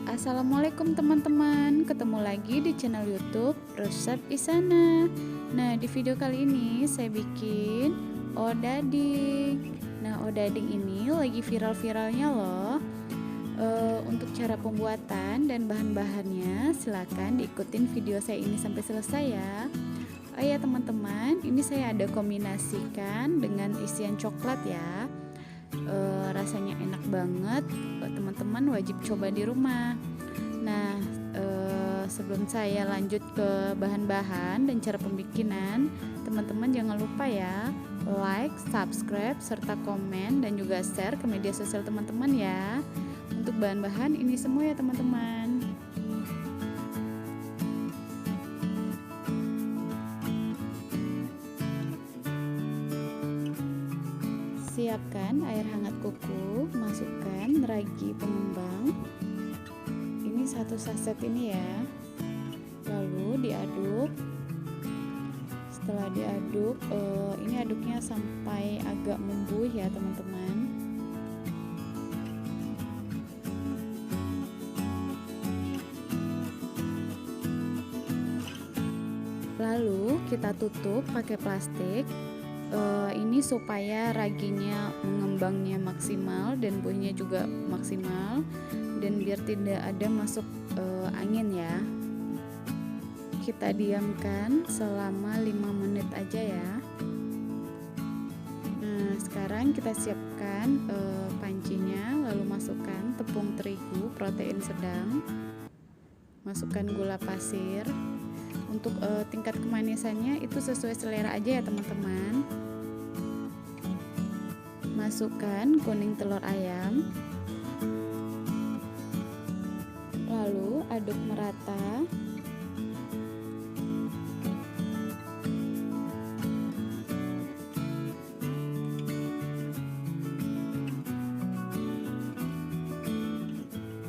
Assalamualaikum teman-teman, ketemu lagi di channel YouTube Resep Isana. Nah, di video kali ini saya bikin odading. Nah, odading ini lagi viral-viralnya loh. Untuk cara pembuatan dan bahan-bahannya silakan diikutin video saya ini sampai selesai ya. Oh ya teman-teman, ini saya ada kombinasikan dengan isian coklat ya. Rasanya enak banget, teman-teman wajib coba di rumah. Nah, sebelum saya lanjut ke bahan-bahan dan cara pembikinan, teman-teman jangan lupa ya like, subscribe, serta komen dan juga share ke media sosial teman-teman ya. Untuk bahan-bahan ini semua ya teman-teman. Siapkan air hangat kuku, masukkan ragi pengembang. Ini 1 saset ini ya. Lalu diaduk. Setelah diaduk, ini aduknya sampai agak membuih ya teman-teman. Lalu kita tutup pakai plastik. Ini supaya raginya mengembangnya maksimal dan buahnya juga maksimal, dan biar tidak ada masuk angin ya. Kita diamkan selama 5 menit aja ya. Nah, sekarang kita siapkan pancinya, lalu masukkan tepung terigu protein sedang, masukkan gula pasir. Untuk tingkat kemanisannya itu sesuai selera aja ya teman-teman. Masukkan kuning telur ayam, lalu aduk merata.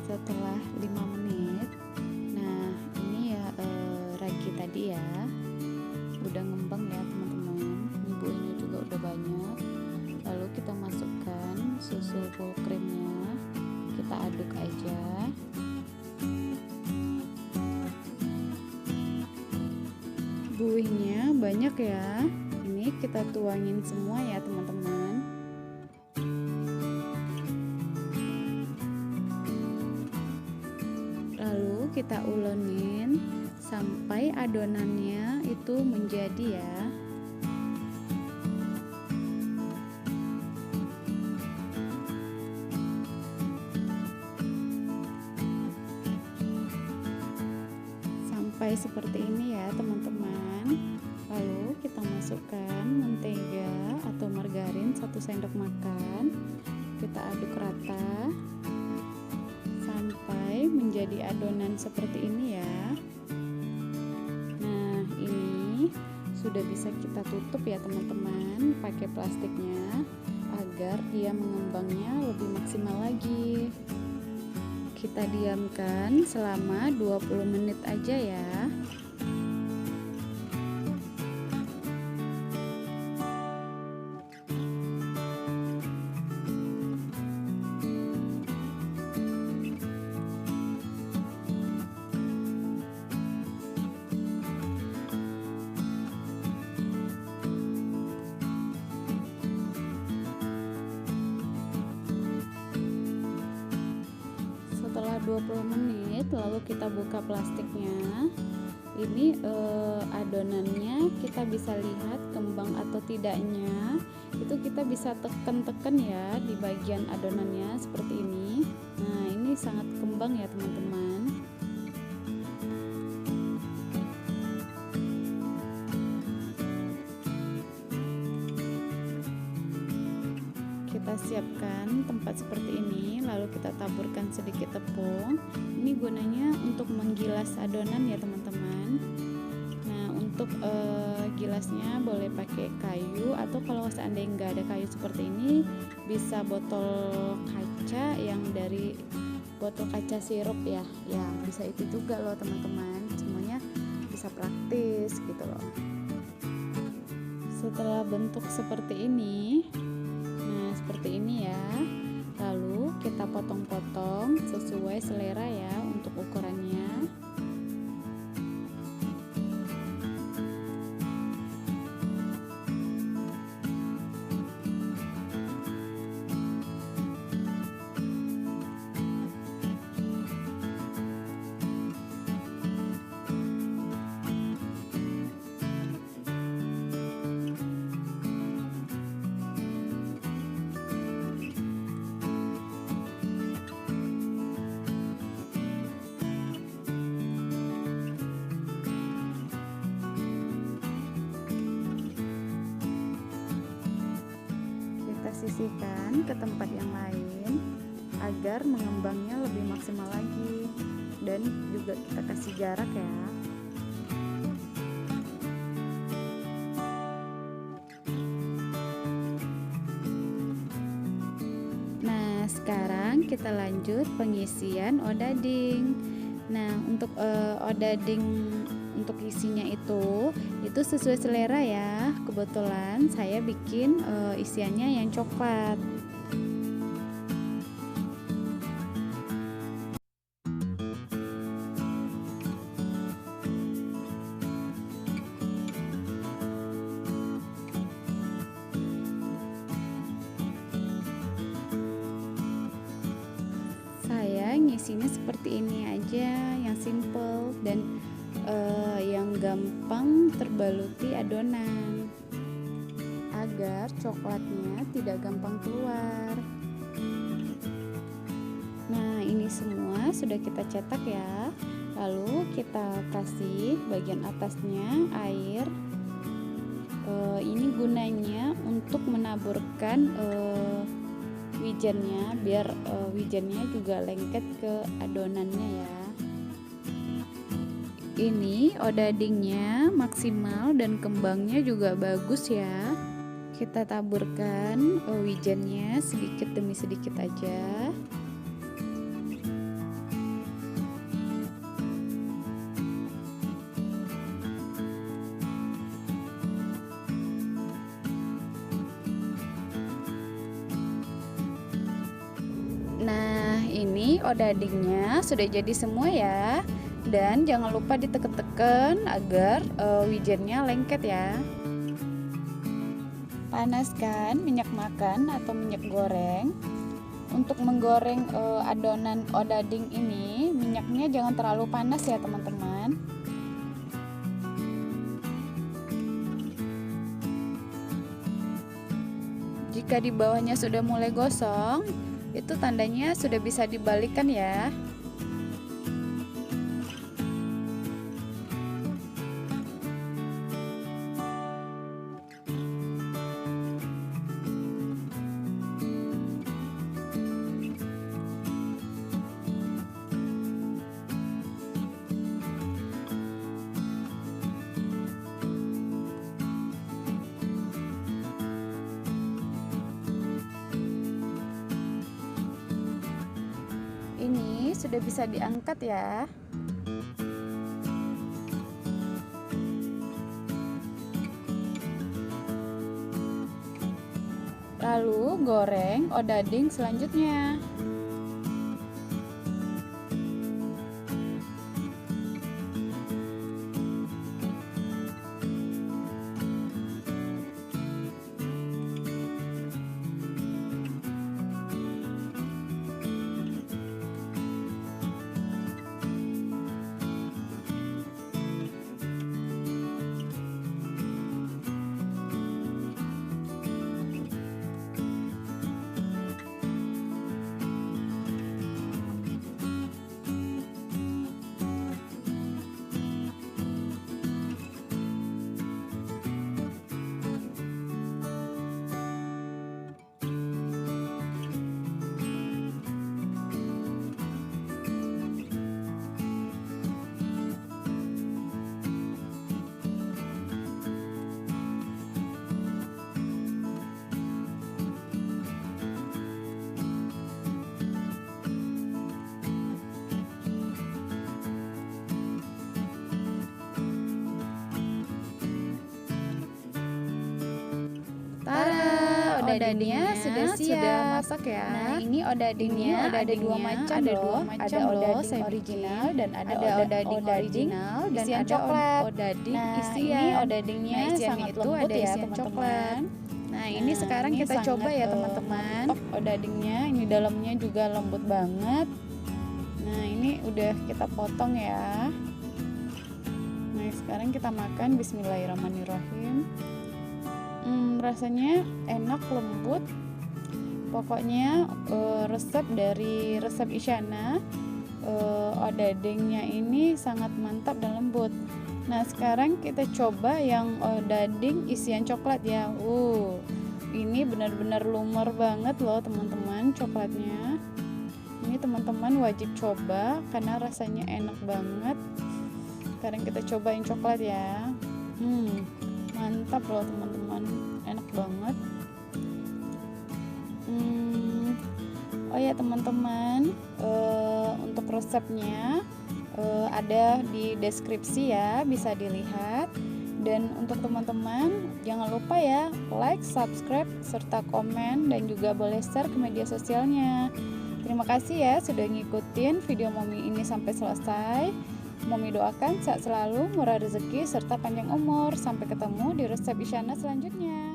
Setelah 5 menit, nah ini ya ragi tadi ya udah ngembang ya teman-teman, buahnya juga udah banyak. Lalu kita masukkan susu full creamnya, kita aduk aja. Buihnya banyak ya, ini kita tuangin semua ya teman-teman. Lalu kita ulenin sampai adonannya itu menjadi ya. Sampai seperti ini ya teman-teman. Lalu kita masukkan mentega atau margarin 1 sendok makan. Kita aduk rata sampai menjadi adonan seperti ini ya. Nah, ini sudah bisa kita tutup ya teman-teman pakai plastiknya agar dia mengembangnya lebih maksimal lagi. Kita diamkan selama 20 menit aja ya. Setelah 20 menit lalu kita buka plastiknya. Ini adonannya kita bisa lihat kembang atau tidaknya. Itu kita bisa tekan-tekan ya di bagian adonannya seperti ini. Nah, ini sangat kembang ya teman-teman. Kita siapkan tempat seperti ini, lalu kita taburkan sedikit tepung. Ini gunanya untuk menggilas adonan ya teman-teman. Nah, untuk gilasnya boleh pakai kayu, atau kalau seandainya nggak ada kayu seperti ini, bisa botol kaca yang dari botol kaca sirup ya. Ya, bisa itu juga loh teman-teman. Semuanya bisa praktis gitu loh. Setelah bentuk seperti ini, nah seperti ini ya, lalu kita potong-potong sesuai selera ya. ukurannya. Sisihkan ke tempat yang lain agar mengembangnya lebih maksimal lagi, dan juga kita kasih jarak ya. Nah, sekarang kita lanjut pengisian odading. Nah, untuk odading untuk isinya itu sesuai selera ya. Kebetulan saya bikin isiannya yang coklat. Saya ngisinya seperti ini aja, yang simple dan yang gampang terbaluti adonan agar coklatnya tidak gampang keluar. Nah, ini semua sudah kita cetak ya. Lalu kita kasih bagian atasnya air. Ini gunanya untuk menaburkan wijennya biar wijennya juga lengket ke adonannya ya. Ini odadingnya maksimal dan kembangnya juga bagus ya. Kita taburkan wijennya sedikit demi sedikit aja. Nah, ini odadingnya sudah jadi semua ya. Dan jangan lupa ditekan-tekan agar wijennya lengket ya. Panaskan minyak makan atau minyak goreng. Untuk menggoreng adonan odading ini, minyaknya jangan terlalu panas ya teman-teman. Jika di bawahnya sudah mulai gosong, itu tandanya sudah bisa dibalikkan ya. Ini sudah bisa diangkat ya. Lalu goreng odading selanjutnya. odadingnya sudah masak ya. Nah, ini odadingnya ada dua macam loh. Ada odading original dan ada odading original dan isian ada coklat. odading Nah, isian. ini odadingnya sangat itu lembut ada ya, isian teman-teman. coklat. Nah, ini sekarang ini kita coba sangat, ya teman-teman. mantap odadingnya, ini dalamnya juga lembut banget. Nah, ini udah kita potong ya. Nah, sekarang kita makan. Bismillahirrahmanirrahim. Rasanya enak, lembut. Pokoknya resep dari resep Isyana, odadingnya ini sangat mantap dan lembut. Nah, sekarang kita coba yang odading isian coklat ya. Ini benar-benar lumer banget loh teman-teman coklatnya. Ini teman-teman wajib coba karena rasanya enak banget. Sekarang kita cobain coklat ya. Mantap loh teman-teman, enak banget. Oh ya teman-teman, untuk resepnya ada di deskripsi ya, bisa dilihat. Dan untuk teman-teman jangan lupa ya like, subscribe, serta komen, dan juga boleh share ke media sosialnya. Terima kasih ya sudah ngikutin video Momi ini sampai selesai. Momi doakan sehat selalu, murah rezeki, serta panjang umur. Sampai ketemu di resep Isyana selanjutnya.